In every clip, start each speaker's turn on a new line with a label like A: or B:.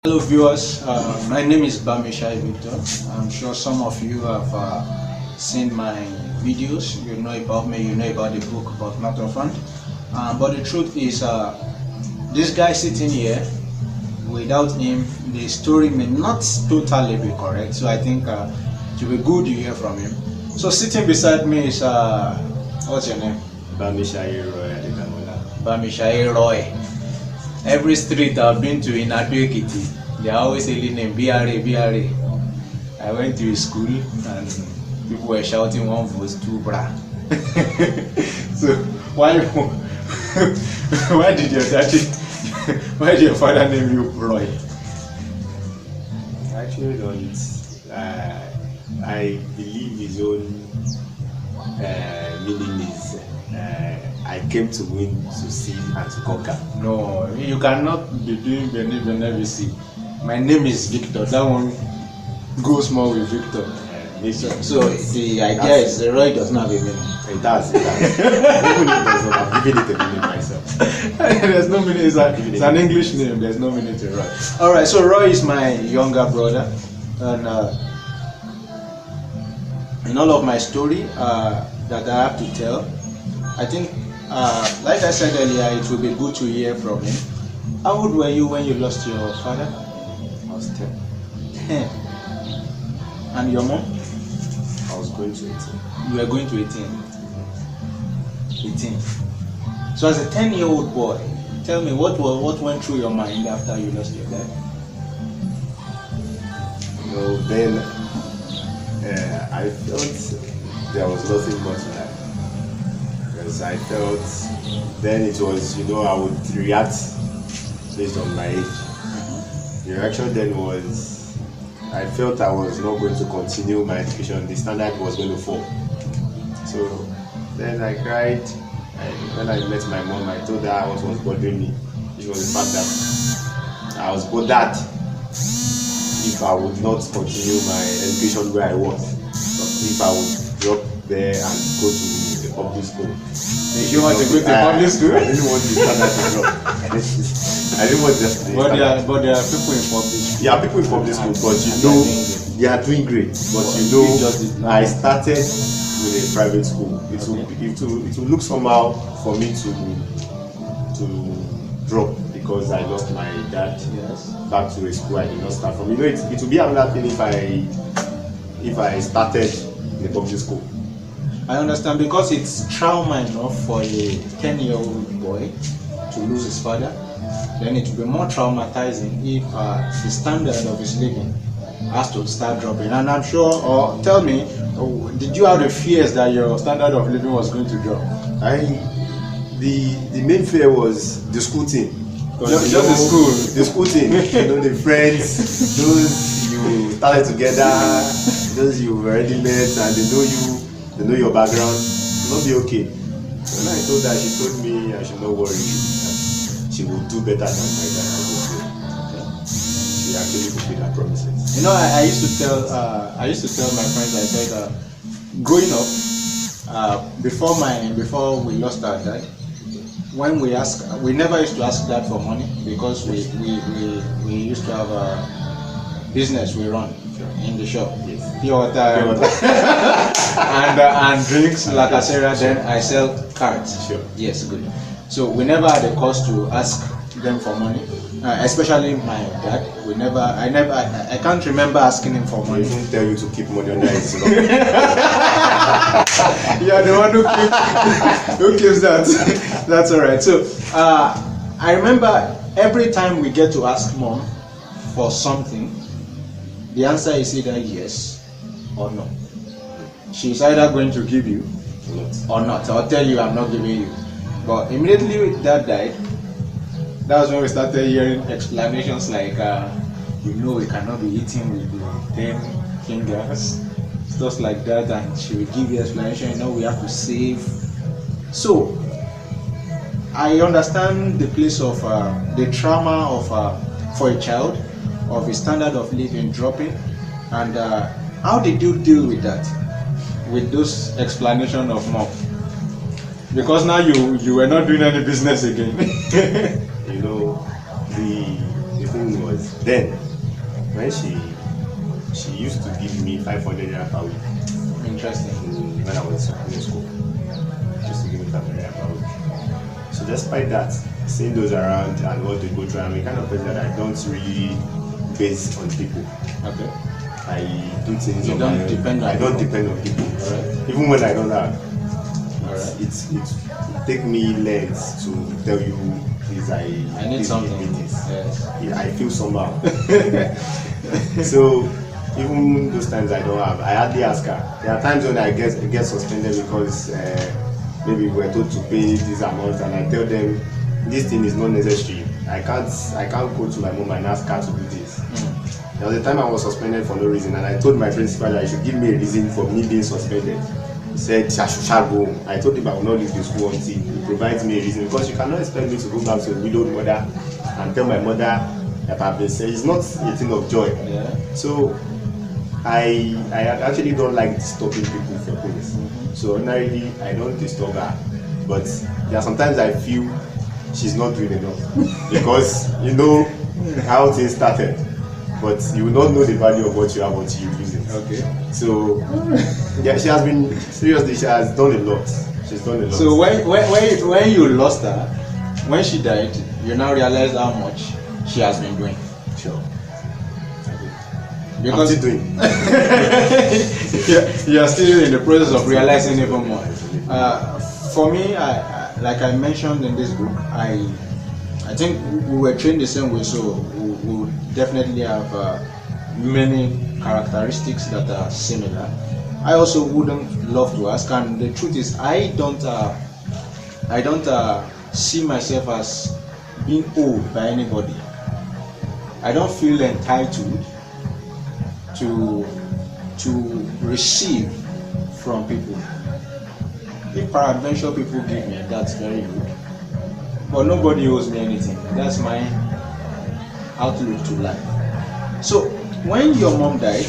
A: Hello viewers, my name is Bamisaye Roy. I'm sure some of you have seen my videos. You know about me, you know about the book about matter of fund. But the truth is, this guy sitting here, without him, the story may not totally be correct. So I think it will be good to hear from him. So sitting beside me is, what's your name?
B: Bamisaye Roy.
A: Bamisaye Roy. Every street I've been to in Ado-Ekiti, they are always saying name BRA, BRA. I went to his school and people were shouting one voice, two bra. So why did your daddy, why did your father name you Roy?
B: Actually, don't. I believe his own meaning is I came to win, to see, and to conquer.
A: No, you cannot be doing Benevisi. My name is Victor. That one goes more with Victor. So the idea is Roy does not have a meaning.
B: It does. Even if it does not, I've given it a meaning myself.
A: There's no meaning. It's an English name. There's no meaning to Roy. All right. So Roy is my younger brother, and in all of my story that I have to tell, I think, like I said earlier, it will be good to hear from him. How old were you when you lost your father?
B: I was 10.
A: 10. And your mom?
B: I was going to 18.
A: You were going to 18. 18. So as a 10-year-old boy, tell me what went through your mind after you lost your dad?
B: Then I felt there was nothing more to life. Because I felt then it was, I would react based on my age. The reaction then was, I felt I was not going to continue my education. The standard was going to fall. So then I cried. And when I met my mom, I told her what was bothering me. It was the fact that I was bothered if I would not continue my education where I was. If I would drop there and go to a public school.
A: Did you want to go to public school?
B: I didn't want the standard to drop. I didn't want just the
A: but there are people in public school.
B: Yeah, people in public school, but they are doing great. But I started with a private school. It will look somehow for me to drop because I lost my dad.
A: Yes.
B: Back to a school I did not start from. It will be another thing if I started in a public school.
A: I understand, because it's trauma enough for a 10-year-old boy to lose his father. Then it will be more traumatizing if the standard of his living has to start dropping. And I'm sure, or tell me, did you have the fears that your standard of living was going to drop?
B: The main fear was the school thing.
A: Just the school.
B: The school thing. The friends, those you started together, those you've already met, and they know your background. It will not be okay. When I told her, she told me I should not worry. She will do better than my dad. She actually fulfilled her promises.
A: I used to tell my friends, I said, growing up, before we lost our dad, when we never used to ask dad for money, because we used to have a business we run in the shop.
B: Yes.
A: Pure water and drinks, like I said, then I sell cards.
B: Sure.
A: Yes, good. So we never had a cause to ask them for money, especially my dad. I can't remember asking him for money.
B: He didn't tell you to keep money on his
A: Yeah, the one who keeps that. That's all right. So I remember every time we get to ask mom for something, the answer is either yes or no. She's either going to give you or not, or tell you I'm not giving you. But immediately dad died, that was when we started hearing explanations like, we cannot be eating with the 10 fingers, stuff like that, and she will give you explanation, we have to save. So I understand the place of the trauma of for a child, of a standard of living dropping. And how did you deal with that, with those explanation of mom? Because now you were not doing any business again.
B: The thing was, Then when she used to give me 500 naira per week.
A: Interesting.
B: When I was in school, she used to give me 500 naira per week. So despite that, seeing those around and what they go through, I'm a kind of person that I don't really base on people.
A: Okay.
B: I do things
A: You
B: on
A: don't
B: my own.
A: depend on
B: I don't
A: people.
B: depend on people.
A: Alright.
B: Even when I don't have.
A: Alright.
B: It take me lengths to tell you please
A: I need
B: please
A: something.
B: give me this.
A: Yes.
B: Yeah, I feel somehow. So even those times I don't have, I hardly ask her. There are times when I get suspended because maybe we're told to pay this amount, and I tell them this thing is not necessary. I can't go to my mom and ask her to do this. There was a time I was suspended for no reason, and I told my principal that he should give me a reason for me being suspended. He said I should go home. I told him I will not leave the school until he provides me a reason, because you cannot expect me to go back to a widowed mother and tell my mother that I've been saying. It's not a thing of joy.
A: Yeah.
B: So I actually don't like disturbing people for things. So ordinarily I don't disturb her, but there are sometimes I feel she's not doing enough because you know how things started, but you will not know the value of what you have until you lose it.
A: Okay.
B: So yeah, she has been seriously. She has done a lot. She's done a lot.
A: So when you lost her, when she died, you now realize how much she has been doing.
B: Sure.
A: Because
B: I'm still doing.
A: you are still in the process of realizing even more. For me, like I mentioned in this book, I think we were trained the same way, so we definitely have many characteristics that are similar. I also wouldn't love to ask, and the truth is, I don't see myself as being owed by anybody. I don't feel entitled to receive from people. If peradventure people give me, that's very good. But nobody owes me anything. That's my outlook to life. So when your mom died,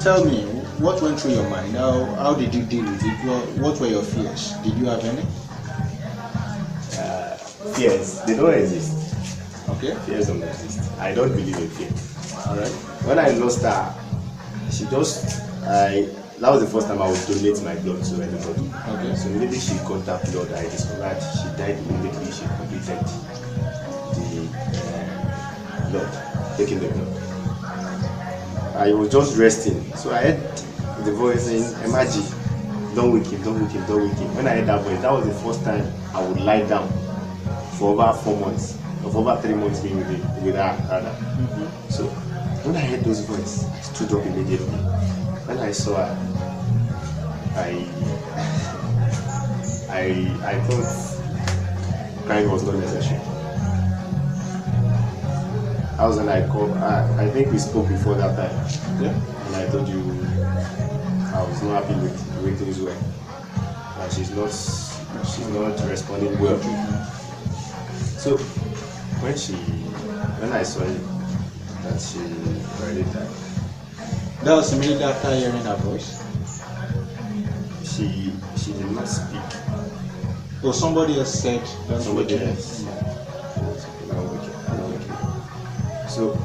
A: tell me what went through your mind. How did you deal with it? What were your fears? Did you have any?
B: Fears, they don't exist.
A: Okay.
B: Fears don't exist. I don't believe in fear.
A: All right.
B: When I lost her, that was the first time I would donate my blood to anybody.
A: Okay.
B: So immediately she got that blood, I discovered she died immediately. She completed the blood, taking the blood. I was just resting, so I heard the voice saying, "Emaji, don't wake him, don't wake him, don't wake him." When I heard that voice, that was the first time I would lie down for over 4 months, or over 3 months being with her rather. So when I heard those voices, I stood up immediately. When I saw her, I thought crying was not necessary. I was when I called. I think we spoke before that time.
A: Yeah.
B: And I told you I was not happy with the way things were. And she's not responding well. So when I saw it, that she already died.
A: That was immediately after hearing her voice.
B: She did not speak.
A: So somebody else said, "Don't
B: Somebody
A: wake him."
B: else. I'm wicked. So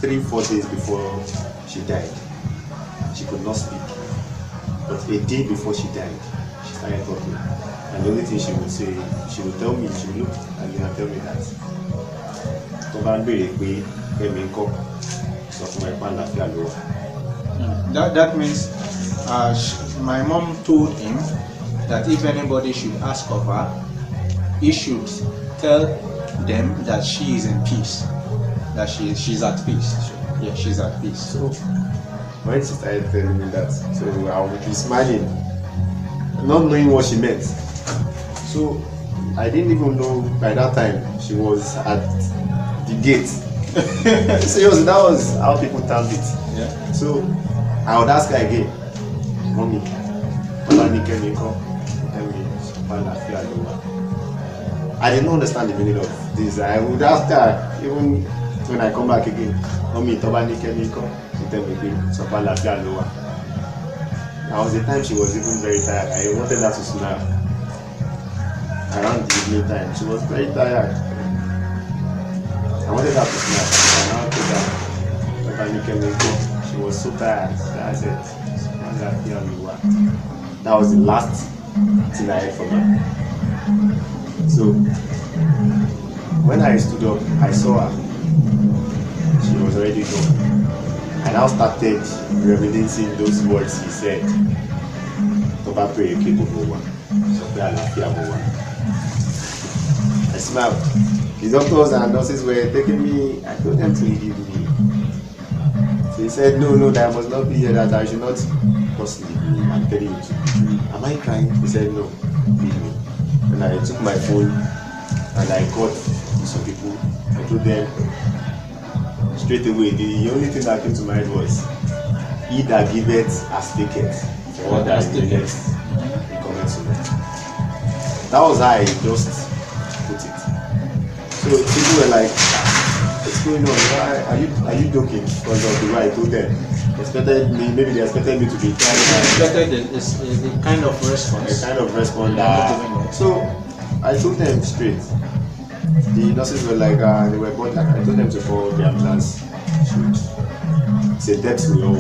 B: 3-4 days before she died, she could not speak. But a day before she died, she started talking. And the only thing she would say, she would tell me, she would look and then tell me that
A: That means my mom told him that if anybody should ask of her, he should tell them that she is in peace, that she's at peace. Yeah, she's at peace.
B: So when she started telling me that, so I would be smiling, not knowing what she meant. So I didn't even know by that time she was at the gate. Seriously, that was how people termed it.
A: Yeah.
B: So I would ask her again, "Mommy, I did not understand the meaning of this. I would ask her even when I come back again, "Mommy, she tell me that was the time she was even very tired. I wanted her to smile. around the evening time. She was very tired. I wanted her to snap. I now told her, she was so tired. So I said, that was the last thing I heard from her. So when I stood up, I saw her. She was already gone. I now started reminiscing those words he said. I smiled. The doctors and nurses were taking me. I told them to leave me. So he said, no, that I must not be here, that I should not just leave me. I'm telling you to leave me. Am I crying? He said, no, leave me. And I took my phone and I called some people. I told them straight away. The only thing that came to mind was, he that giveth has taken, or that giveth he comments on it. That was how I just put it. So people were like, what's going on? Are you joking? Because of the way I told them. Maybe they expected me to be crying.
A: Expected a kind of response.
B: A kind of response. So I told them straight. The nurses were like, they were bored. Like, I told them to call the ambulance. It's a death we all.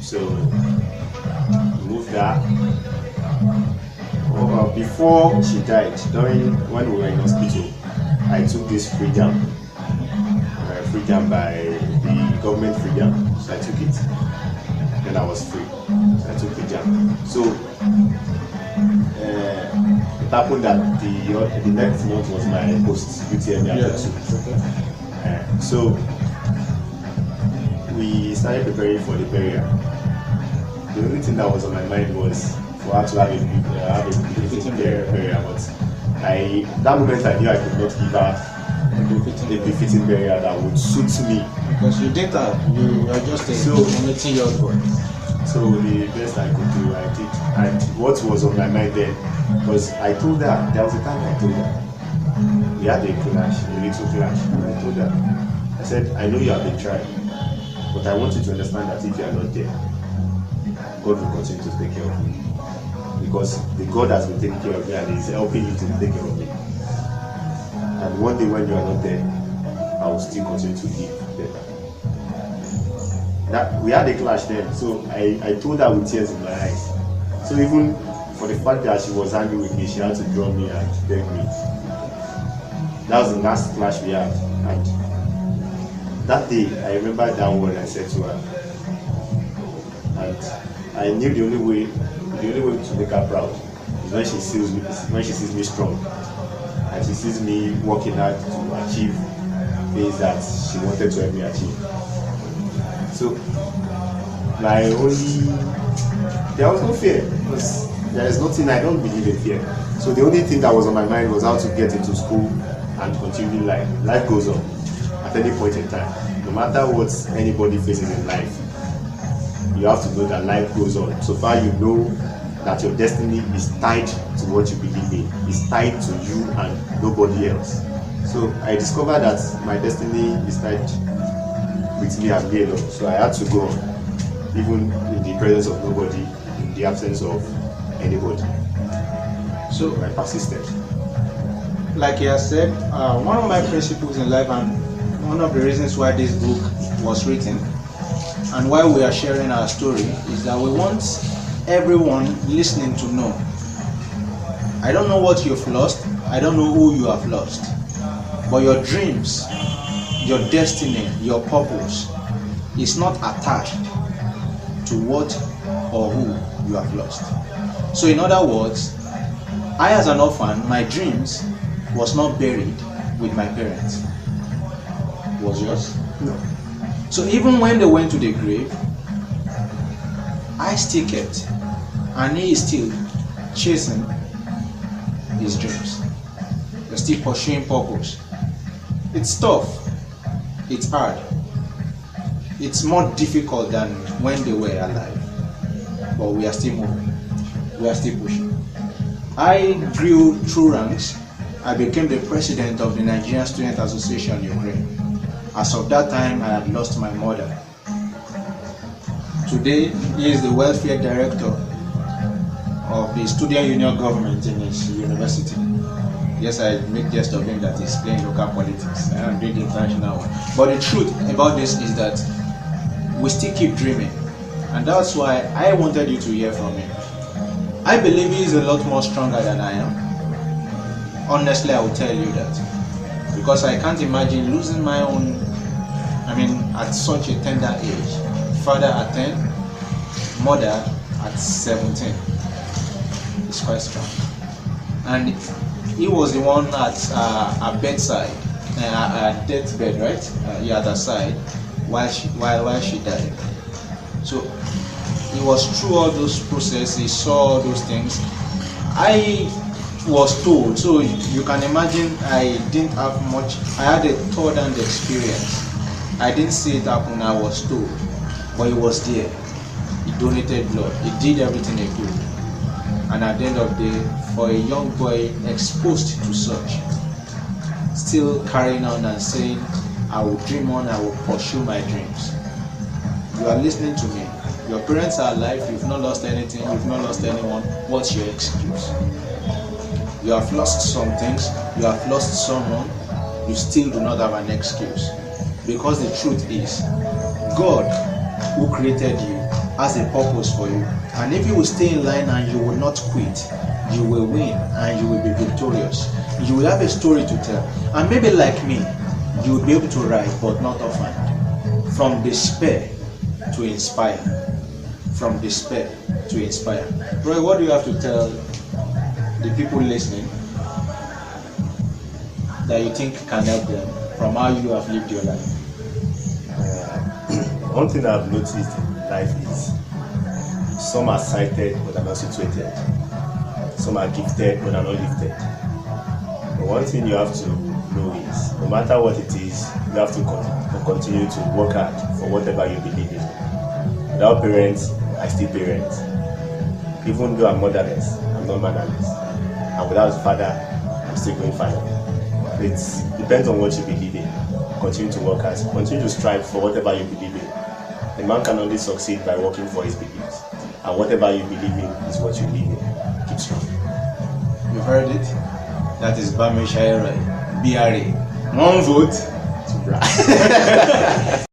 B: So moved her. Before she died, when we were in hospital, I took this free jam by the government free jam. So I took it. Then I was free. So I took the jam. So it happened that the next month was my post UTM after 2. So we started preparing for the burial. The only thing that was on my mind was for her to have a befitting burial, but that moment I knew I could not give her a befitting burial that would suit me.
A: Because you did that, you are just a 18-year-old boy.
B: So the best I could do, I did. And what was on my mind then was, I told her, there was a time I told her, we had a clash, a little clash, and I told her, I said, I know you have been trying, but I want you to understand that if you are not there, God will continue to take care of me. Because the God has been taking care of me and is helping you to take care of me. And one day when you are not there, I will still continue to give better. We had a clash then, so I told her with tears in my eyes. So even for the fact that she was angry with me, she had to draw me and beg me. That was the last clash we had. And that day, I remember that word I said to her. And I knew the only way to make her proud is when she sees me strong, and she sees me working hard to achieve things that she wanted to help me achieve. So there was no fear, because there is nothing, I don't believe in fear. So the only thing that was on my mind was how to get into school and continue life. Life goes on at any point in time. No matter what anybody faces in life, you have to know that life goes on. So far you know that your destiny is tied to what you believe in. It's tied to you and nobody else. So I discovered that my destiny is tied with me and me alone. So I had to go on, even in the presence of nobody, in the absence of anybody. So I persisted.
A: Like you have said, one of my principles in life, and one of the reasons why this book was written and why we are sharing our story, is that we want everyone listening to know. I don't know what you've lost, I don't know who you have lost, but your dreams, your destiny, your purpose is not attached to what or who you have lost. So in other words, I as an orphan, my dreams was not buried with my parents. Was yours?
B: No.
A: So even when they went to the grave, I still kept, and he is still chasing his dreams. You're still pursuing purpose. It's tough. It's hard. It's more difficult than when they were alive. But we are still moving. We are still pushing. I grew through ranks. I became the president of the Nigerian Student Association Ukraine. As of that time, I had lost my mother. Today, he is the welfare director of the student union government in his university. Yes, I make jest of him that he's playing local politics. I am doing the international one. But the truth about this is that we still keep dreaming. And that's why I wanted you to hear from him. I believe he is a lot more stronger than I am. Honestly, I will tell you that. Because I can't imagine losing my own, at such a tender age. Father at 10, mother at 17. It's quite strong. And he was the one at her bedside, her deathbed, right? At her side, while she died. So he was through all those processes. He saw all those things. I was told, so you can imagine. I didn't have much. I had a third-hand experience. I didn't see it happen. I was told, but he was there. He donated blood. He did everything he could. And at the end of the day, for a young boy exposed to such, still carrying on and saying, I will dream on, I will pursue my dreams. You are listening to me. Your parents are alive, you've not lost anything, you've not lost anyone. What's your excuse? You have lost some things, you have lost someone, you still do not have an excuse. Because the truth is, God, who created you, has a purpose for you. And if you will stay in line and you will not quit, you will win and you will be victorious. You will have a story to tell. And maybe like me, you will be able to write, but not often. From despair to inspire. From despair to inspire. Roy, what do you have to tell the people listening that you think can help them from how you have lived your life?
B: One thing I've noticed in life is some are sighted but are not situated. Some are gifted but are not lifted. But one thing you have to know is, no matter what it is, you have to continue to work hard for whatever you believe in. Without parents, I still parent. Even though I'm motherless, I'm not motherless. And without a father, I'm still going father. It depends on what you believe in. Continue to work hard. Continue to strive for whatever you believe in. A man can only succeed by working for his beliefs. And whatever you believe in is what you believe in. Keep strong.
A: You've heard it? That is Bamisaye Roy, BRA. One vote to Bra.